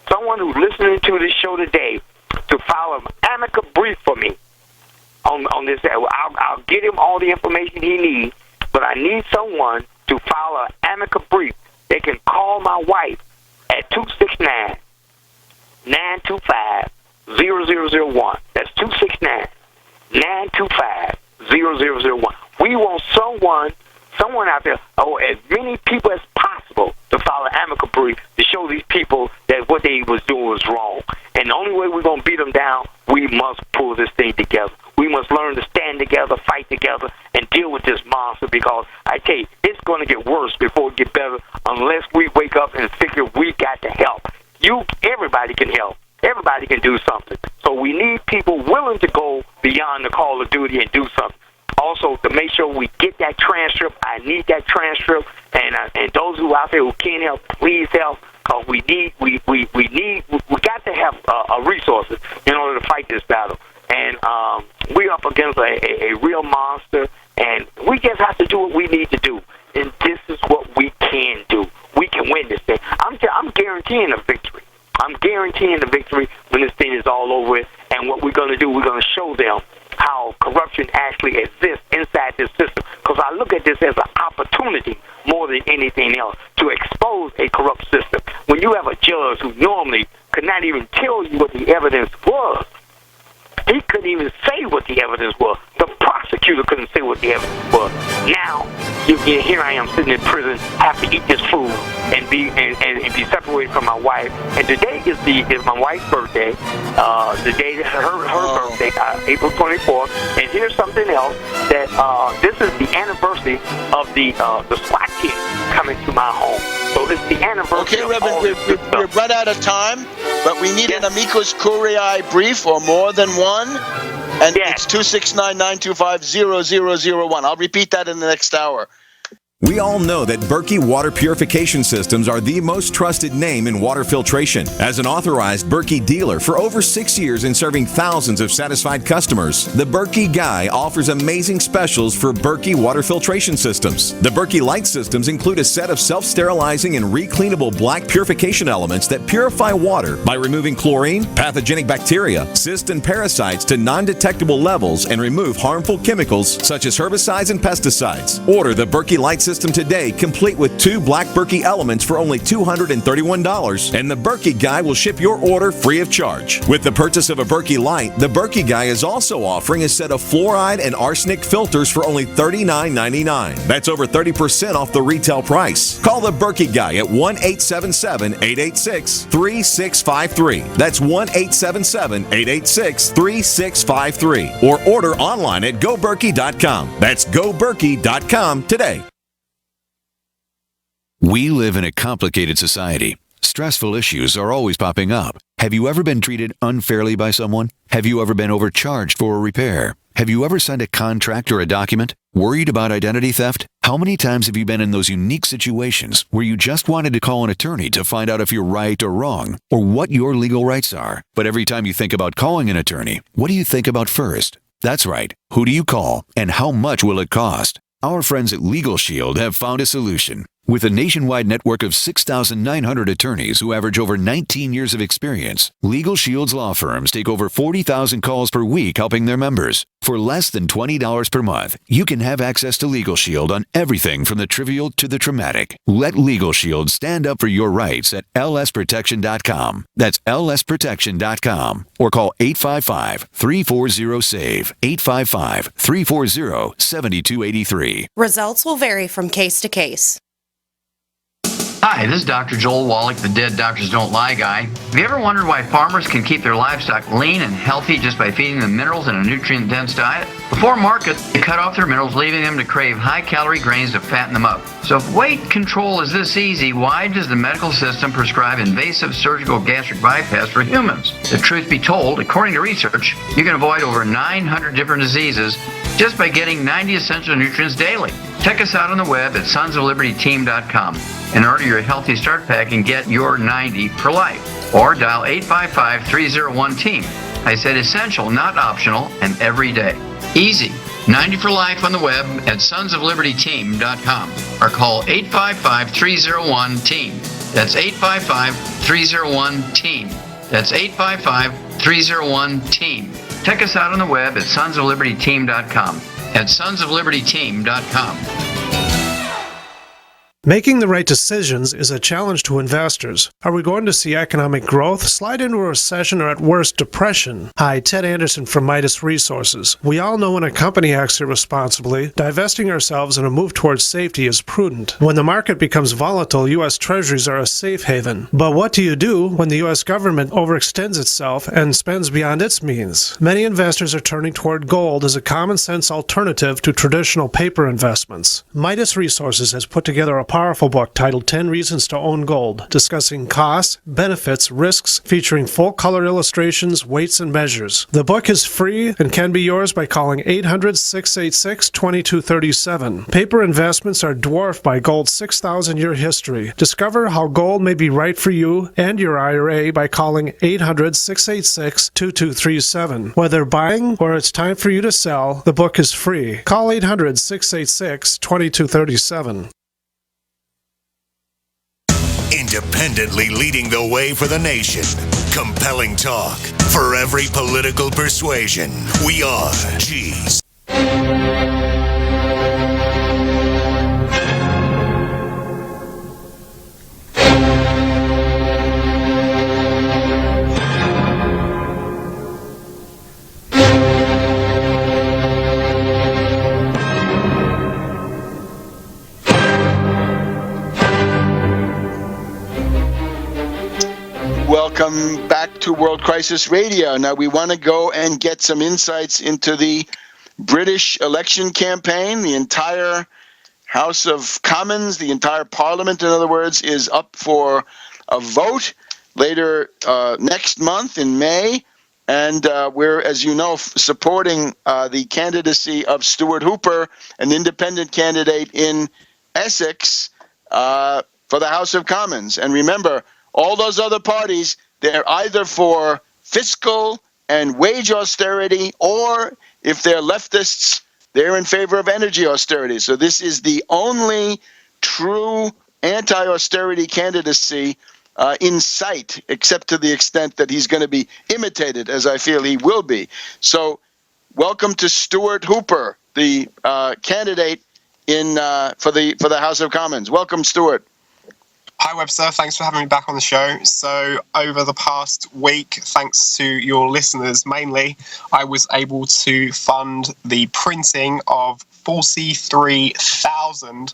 someone who's listening to this show today to file an amicable brief for me on this. I'll get him all the information he needs, but I need someone to file an amicable brief. They can call my wife at 269-925-0001. That's 269-925-0001. We want someone out there, as many people as possible, to file an amicable brief to show these people that what they was doing was wrong. And the only way we're going to beat them down, we must pull this thing together. We must learn to stand together, fight together, and deal with this monster, because I tell you, it's going to get worse before it gets better unless we wake up and figure we got to help. Everybody can help. Everybody can do something. So we need people willing to go beyond the call of duty and do something. Also, to make sure we get that transcript, I need that transcript, and those who out there who can't help, please help, because we got to have resources in order to fight this battle. And we're up against a real monster, and we just have to do what we need to do. And this is what we can do. We can win this thing. I'm guaranteeing a victory. I'm guaranteeing the victory when this thing is all over with. And what we're going to do, we're going to show them how corruption actually exists inside this system. Because I look at this as an opportunity more than anything else to expose a corrupt system. When you have a judge who normally could not even tell you what the evidence was, he couldn't even say what the evidence was. The prosecutor couldn't say what the evidence was. Now, here I am sitting in prison, have to eat this food and be separated from my wife. And today is my wife's birthday. The day her birthday, April 24th. And here's something else that this is the anniversary of the SWAT team coming to my home. So it's the anniversary. Okay, Reverend, we've run out of time, but we need an amicus curiae brief or more than one. And it's 269-925-0001. I'll repeat that in the next hour. We all know that Berkey Water Purification Systems are the most trusted name in water filtration. As an authorized Berkey dealer for over 6 years and serving thousands of satisfied customers, the Berkey Guy offers amazing specials for Berkey Water Filtration Systems. The Berkey Light Systems include a set of self-sterilizing and recleanable black purification elements that purify water by removing chlorine, pathogenic bacteria, cysts, and parasites to non-detectable levels and remove harmful chemicals such as herbicides and pesticides. Order the Berkey Light System today, complete with 2 black Berkey elements for only $231, and the Berkey Guy will ship your order free of charge. With the purchase of a Berkey Light, the Berkey Guy is also offering a set of fluoride and arsenic filters for only $39.99. That's over 30% off the retail price. Call the Berkey Guy at 1-877-886-3653. That's 1-877-886-3653. Or order online at goberkey.com. That's goberkey.com today. We live in a complicated society. Stressful issues are always popping up. Have you ever been treated unfairly by someone? Have you ever been overcharged for a repair? Have you ever signed a contract or a document? Worried about identity theft? How many times have you been in those unique situations where you just wanted to call an attorney to find out if you're right or wrong, or what your legal rights are? But every time you think about calling an attorney, what do you think about first? That's right. Who do you call, and how much will it cost? Our friends at Legal Shield have found a solution. With a nationwide network of 6,900 attorneys who average over 19 years of experience, Legal Shield's law firms take over 40,000 calls per week helping their members. For less than $20 per month, you can have access to Legal Shield on everything from the trivial to the traumatic. Let Legal Shield stand up for your rights at lsprotection.com. That's lsprotection.com. Or call 855-340-SAVE, 855-340-7283. Results will vary from case to case. Hi, this is Dr. Joel Wallach, the Dead Doctors Don't Lie guy. Have you ever wondered why farmers can keep their livestock lean and healthy just by feeding them minerals in a nutrient-dense diet? Before market, they cut off their minerals, leaving them to crave high-calorie grains to fatten them up. So if weight control is this easy, why does the medical system prescribe invasive surgical gastric bypass for humans? The truth be told, according to research, you can avoid over 900 different diseases just by getting 90 essential nutrients daily. Check us out on the web at sonsoflibertyteam.com and order your Healthy Start Pack and get your 90 for life. Or dial 855-301-TEAM. I said essential, not optional, and every day. Easy. 90 for life on the web at sonsoflibertyteam.com or call 855-301-TEAM. That's 855-301-TEAM. That's 855-301-TEAM. Check us out on the web at sonsoflibertyteam.com. At sonsoflibertyteam.com. Making the right decisions is a challenge to investors. Are we going to see economic growth, slide into a recession, or at worst, depression? Hi, Ted Anderson from Midas Resources. We all know when a company acts irresponsibly, divesting ourselves in a move towards safety is prudent. When the market becomes volatile, U.S. Treasuries are a safe haven. But what do you do when the U.S. government overextends itself and spends beyond its means? Many investors are turning toward gold as a common-sense alternative to traditional paper investments. Midas Resources has put together a powerful book titled 10 Reasons to Own Gold, discussing costs, benefits, risks, featuring full-color illustrations, weights, and measures. The book is free and can be yours by calling 800-686-2237. Paper investments are dwarfed by gold's 6,000-year history. Discover how gold may be right for you and your IRA by calling 800-686-2237. Whether buying or it's time for you to sell, the book is free. Call 800-686-2237. Independently leading the way for the nation. Compelling talk for every political persuasion. We are G's. Welcome back to World Crisis Radio. Now, we want to go and get some insights into the British election campaign. The entire House of Commons, the entire Parliament, in other words, is up for a vote later next month in May. And we're, as you know, supporting the candidacy of Stuart Hooper, an independent candidate in Essex, for the House of Commons. And remember, all those other parties, they're either for fiscal and wage austerity, or if they're leftists, they're in favor of energy austerity. So this is the only true anti-austerity candidacy in sight, except to the extent that he's going to be imitated, as I feel he will be. So welcome to Stuart Hooper, the candidate for the House of Commons. Welcome, Stuart. Hi, Webster. Thanks for having me back on the show. So over the past week, thanks to your listeners mainly, I was able to fund the printing of 43,000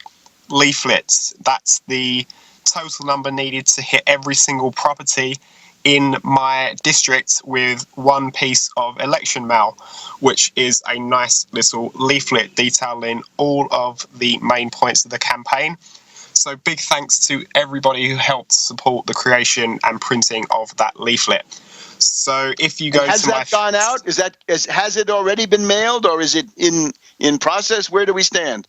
leaflets. That's the total number needed to hit every single property in my district with one piece of election mail, which is a nice little leaflet detailing all of the main points of the campaign. So big thanks to everybody who helped support the creation and printing of that leaflet. So if you go has that gone out? Has it already been mailed, or is it in process? Where do we stand?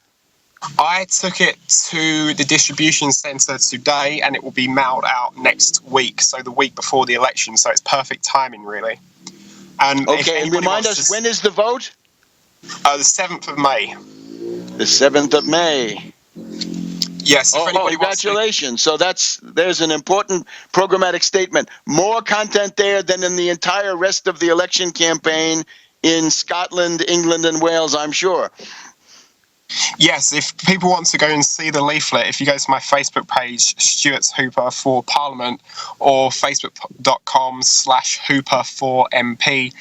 I took it to the distribution centre today, and it will be mailed out next week, so the week before the election. So it's perfect timing, really. And okay, and remind us, when is the vote? The 7th of May. The 7th of May. Yes. Congratulations. So there's an important programmatic statement. More content there than in the entire rest of the election campaign in Scotland, England, and Wales, I'm sure. Yes, if people want to go and see the leaflet, if you go to my Facebook page, Stuart Hooper for Parliament, or facebook.com/Hooper4MP,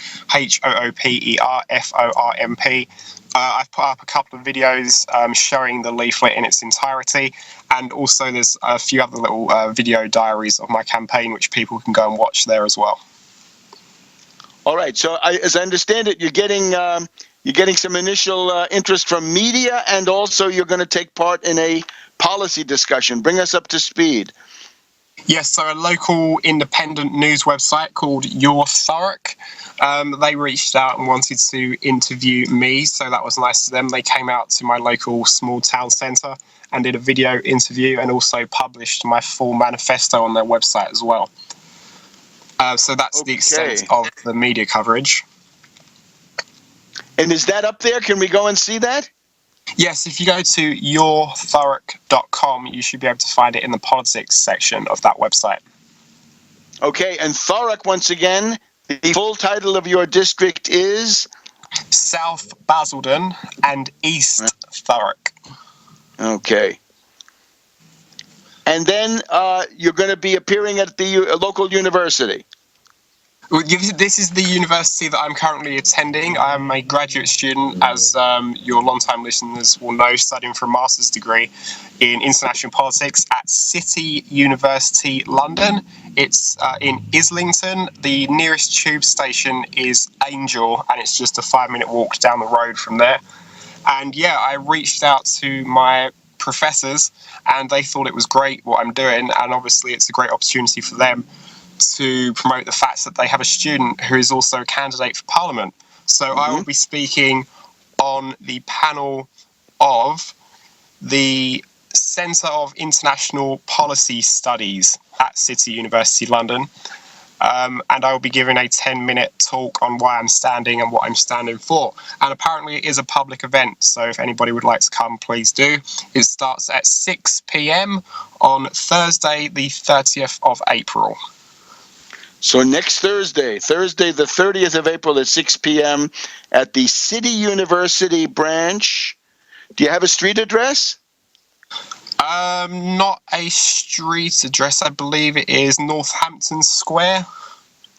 HOOPERFORMP, I've put up a couple of videos showing the leaflet in its entirety, and also there's a few other little video diaries of my campaign which people can go and watch there as well. All right, so as I understand it, you're getting some initial interest from media, and also you're going to take part in a policy discussion. Bring us up to speed. Yes, so a local independent news website called Your Thurrock, they reached out and wanted to interview me, so that was nice of them. They came out to my local small town centre and did a video interview, and also published my full manifesto on their website as well. So that's the extent of the media coverage. And is that up there? Can we go and see that? Yes, if you go to yourthurrock.com, you should be able to find it in the politics section of that website. Okay, and Thurrock, once again, the full title of your district is? South Basildon and East Thurrock. Okay. And then you're going to be appearing at the local university. Well, this is the university that I'm currently attending. I'm a graduate student, as your long-time listeners will know, studying for a master's degree in international politics at City University London. It's in Islington. The nearest tube station is Angel, and it's just a 5-minute walk down the road from there. And yeah, I reached out to my professors, and they thought it was great what I'm doing, and obviously it's a great opportunity for them to promote the fact that they have a student who is also a candidate for Parliament. So I will be speaking on the panel of the Centre of International Policy Studies at City University London. And I will be giving a 10-minute talk on why I'm standing and what I'm standing for. And apparently it is a public event, so if anybody would like to come, please do. It starts at 6 p.m. on Thursday, the 30th of April. So next Thursday, the 30th of April at 6 p.m. at the City University branch. Do you have a street address? Not a street address. I believe it is Northampton Square.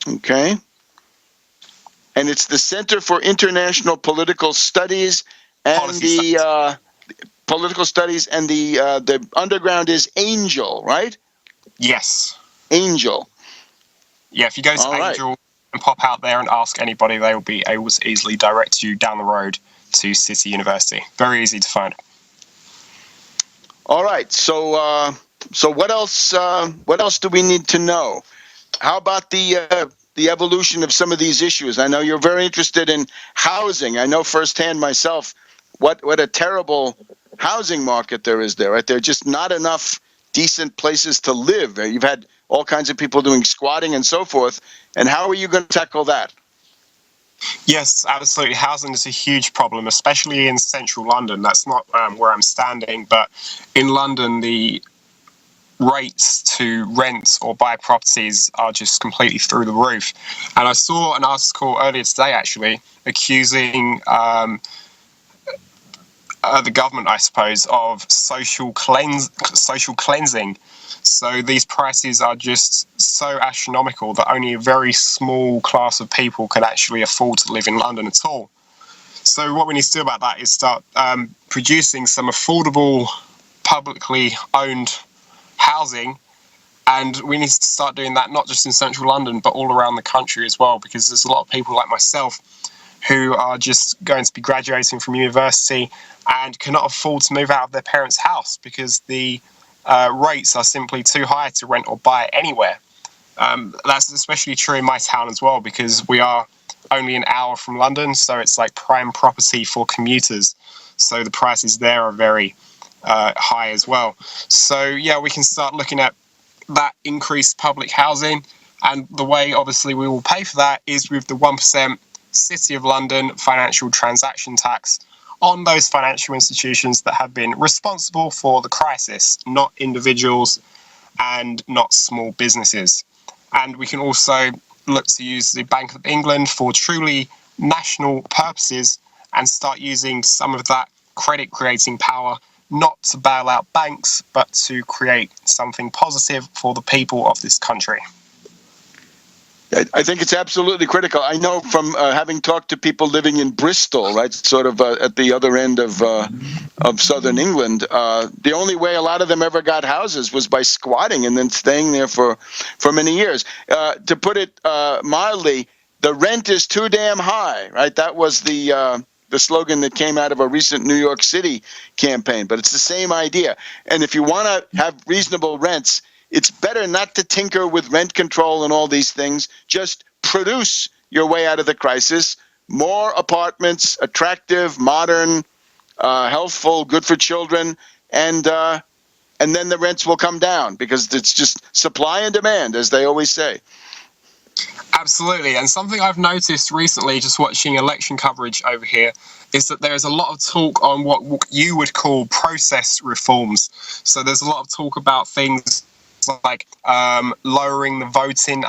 Okay. And it's the Center for International Political Studies and Political Studies, and the underground is Angel, right? Yes. Angel. Yeah, if you go to Angel and pop out there and ask anybody, they will be able to easily direct you down the road to City University. Very easy to find. All right. So what else? What else do we need to know? How about the evolution of some of these issues? I know you're very interested in housing. I know firsthand myself what a terrible housing market there is there. Right, there are just not enough decent places to live. You've had all kinds of people doing squatting and so forth. And how are you going to tackle that? Yes, absolutely. Housing is a huge problem, especially in central London. That's not where I'm standing, but in London, the rates to rent or buy properties are just completely through the roof. And I saw an article earlier today, actually, accusing the government, I suppose, of social cleansing. So these prices are just so astronomical that only a very small class of people can actually afford to live in London at all. So what we need to do about that is start producing some affordable, publicly owned housing, and we need to start doing that not just in central London but all around the country as well, because there's a lot of people like myself who are just going to be graduating from university and cannot afford to move out of their parents' house because the rates are simply too high to rent or buy anywhere. That's especially true in my town as well, because we are only an hour from London, so it's like prime property for commuters. So the prices there are very high as well. So yeah, we can start looking at that increased public housing, and the way obviously we will pay for that is with the 1% City of London financial transaction tax on those financial institutions that have been responsible for the crisis, not individuals and not small businesses. And we can also look to use the Bank of England for truly national purposes and start using some of that credit creating power, not to bail out banks, but to create something positive for the people of this country. I think it's absolutely critical. I know from having talked to people living in Bristol, right, sort of at the other end of southern England, the only way a lot of them ever got houses was by squatting and then staying there for many years. To put it mildly, the rent is too damn high, right? That was the slogan that came out of a recent New York City campaign. But it's the same idea. And if you want to have reasonable rents, it's better not to tinker with rent control and all these things. Just produce your way out of the crisis. More apartments, attractive, modern, healthful, good for children, and then the rents will come down, because it's just supply and demand, as they always say. Absolutely. And something I've noticed recently, just watching election coverage over here, is that there is a lot of talk on what you would call process reforms. So there's a lot of talk about things like lowering the voting